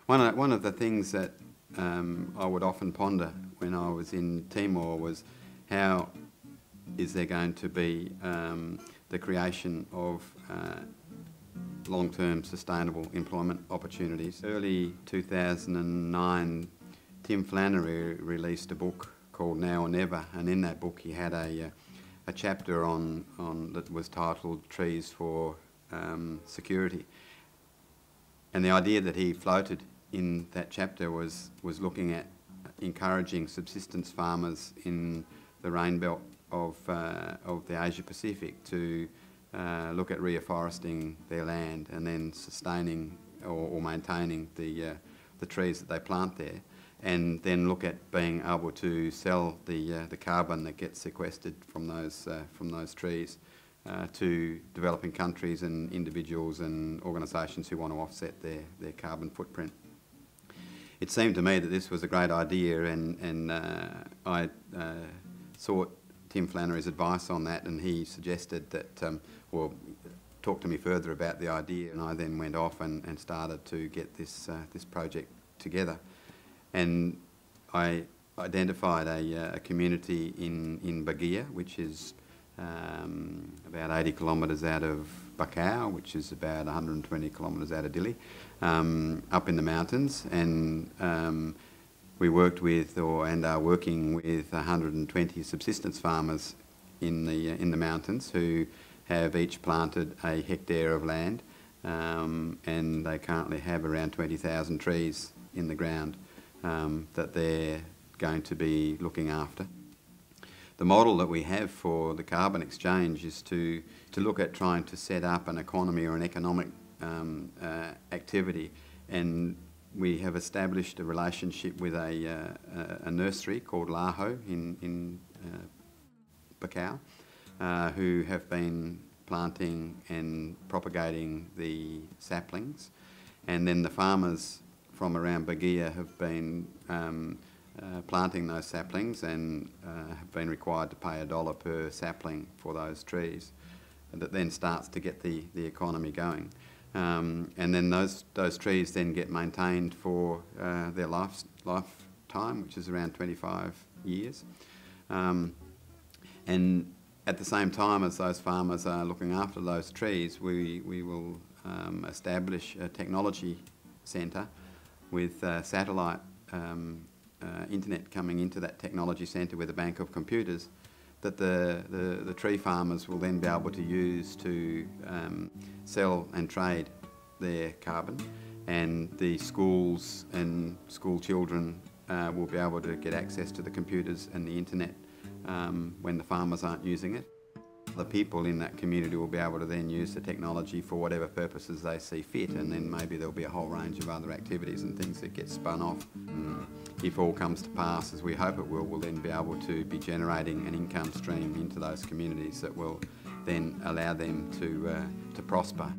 One of the things that I would often ponder when I was in Timor was how is there going to be the creation of long-term sustainable employment opportunities. Early 2009, Tim Flannery released a book called Now or Never, and in that book he had a chapter on that was titled Trees for Security. And the idea that he floated in that chapter was looking at encouraging subsistence farmers in the rain belt of the Asia Pacific to look at reforesting their land and then sustaining or maintaining the trees that they plant there, and then look at being able to sell the carbon that gets sequestered from those trees to developing countries and individuals and organisations who want to offset their carbon footprint. It seemed to me that this was a great idea, and I sought Tim Flannery's advice on that, and he suggested that, talked to me further about the idea, and I then went off and started to get this project together. And I identified a community in Baguia, which is about 80 kilometres out of Bacau, which is about 120 kilometres out of Dili, up in the mountains, and we worked with and are working with 120 subsistence farmers in the mountains who have each planted a hectare of land, and they currently have around 20,000 trees in the ground that they're going to be looking after. The model that we have for the Carbonxchange is to look at trying to set up an economy or an economic activity, and we have established a relationship with a nursery called Laho in Bacau, who have been planting and propagating the saplings, and then the farmers from around Baguia have been planting those saplings and have been required to pay $1 per sapling for those trees, and that then starts to get the economy going. And then those trees then get maintained for their lifetime, which is around 25 years. And at the same time as those farmers are looking after those trees, we will establish a technology centre with satellite internet coming into that technology centre with a bank of computers that the tree farmers will then be able to use to sell and trade their carbon, and the schools and school children will be able to get access to the computers and the internet when the farmers aren't using it. The people in that community will be able to then use the technology for whatever purposes they see fit, and then maybe there'll be a whole range of other activities and things that get spun off. If all comes to pass, as we hope it will, we'll then be able to be generating an income stream into those communities that will then allow them to prosper.